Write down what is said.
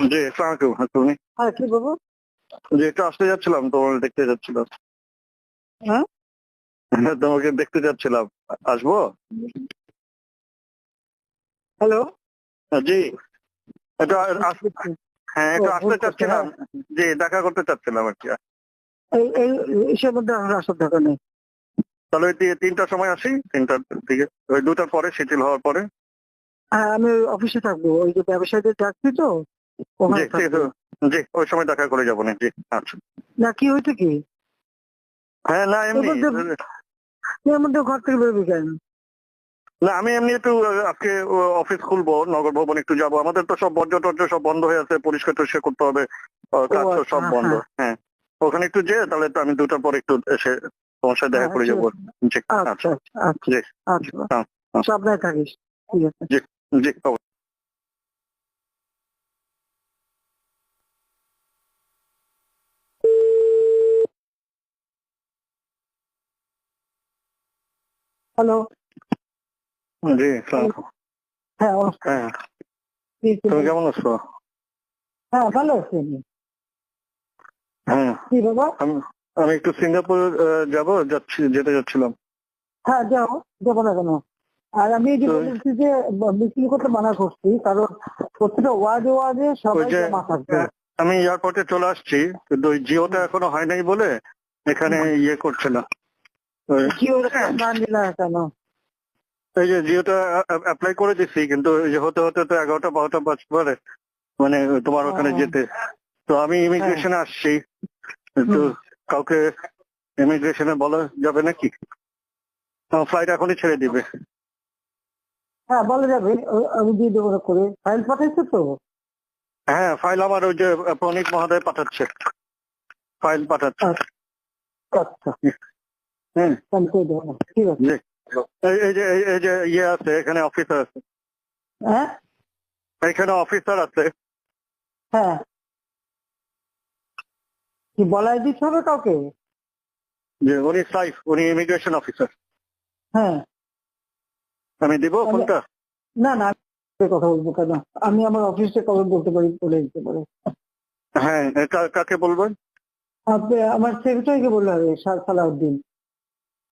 জি, আসসালামু আলাইকুম। তুমি? হ্যাঁ, কি বলবো? জি, একটু আসতে যাচ্ছিলাম, তোমাকে দেখতে যাচ্ছিলাম। হ্যাঁ? তোমাকে দেখতে যাচ্ছিলাম। আসবো? হ্যালো? জি, একটু হ্যাঁ, ও একটু ভুল আসতে করছে, চাচ্ছিলাম। হ্যাঁ। জি, দেখা করতে চাচ্ছিলাম আরকি। এই ইসের মধ্যে আমার আসার দরকার নেই। তাহলে ওই ৩টার সময় আসি? ৩টার দিকে? ওই ২টার পরে, শিথিল হওয়ার পরে? হ্যাঁ, আমি ওই অফিসে থাকবো। ওই যে ব্যবসায়ীদের ডাকছি তো, জি, ওখানে ঠিক থাকবো। আছে। জি, ওই সময় দেখা করে যাবো জি। আচ্ছা। না, কি হয়েছে কি? হ্যাঁ, না এর এমনি। মধ্যে ঘর থেকে বেরোবি কেন? না আমি এমনি একটু আজকে অফিস খুলবো, নগর ভবন একটু যাবো। আমাদের তো সব বর্জ্য-টর্জ্য সব বন্ধ হয়ে আছে। পরিষ্কার-টরিষ্কার করতে হবে। ও কাজ তো আচ্ছা, সব বন্ধ। হ্যাঁ, হ্যাঁ। ওখানে একটু যেয়ে তাহলে তো আমি ২টার পরে একটু এসে তোমার সাথে দেখা হ্যাঁ, করে ঠিক যাবো। আছে। জি, আচ্ছা, আচ্ছা। আচ্ছা, আচ্ছা, জি, জি। আচ্ছা। হ্যাঁ, হ্যাঁ। সাবধানে থাকিস। ঠিক আছে। জি, জি, অবশ্যই। হ্যালো? জি, হ্যালো? আসসালামু হ্যাঁ, হ্যাঁ, কি তুমি বল? কেমন আছো? হ্যাঁ, ভালো আছি আমি। হ্যাঁ, কি বাবা? আমি আমি একটু সিঙ্গাপুর যেতে যাচ্ছিলাম। হ্যাঁ, যাবো না কেন? আর আমি এই যে তো বলেছি যে মিছিল করতে মানা করছি, কারণ প্রত্যেকটা ওয়ার্ডে ওই সবাই যে জমা থাকবে। আমি এয়ারপোর্টে চলে আসছি, কিন্তু ওই জিওটা এখনো হয় নাই বলে এখানে ইয়ে করছে না। ওই কি ওর না নিলা কেন? এই যে জিওটা অ্যাপ্লাই করে দিচ্ছি, কিন্তু ওই যে হতে হতে তো ১১টা ১২টা বাজতে পারে, মানে তোমার ওখানে ও, যেতে। তো আমি হ্যাঁ, ইমিগ্রেশনে আসছি, একটু হুম, কাউকে ইমিগ্রেশনে বলা যাবে নাকি? ফ্লাইট এখনই ছেড়ে দিবে। হ্যাঁ, বলা যাবে। আমি দিয়ে দেবো করে। ফাইল পাঠাইছো তো? হ্যাঁ, ফাইল আমার ওই যে প্রণীত মহোদয় পাঠাচ্ছে, ফাইল পাঠাচ্ছে। আচ্ছা, আচ্ছা, হ্যাঁ, তাহলে করে দেবো না। ঠিক আছে। জি। এই যে ইয়ে আছে, এখানে অফিসার আছে, হ্যাঁ, এখানে অফিসার আছে। হ্যাঁ, কি বলাই দিতে হবে কাউকে? যে উনি সাইফ, উনি ইমিগ্রেশন অফিসার। হ্যাঁ, আমি দিব তাহলে ফোনটা? না, না, আমি কথা বলবো কেন? আমি আমার অফিসে কবে বলতে পারি, বলে দিতে পারে। হ্যাঁ, কাকে বলবেন? আপনি আমার সেক্রেটারিকে বললে হবে, সালাউদ্দিন।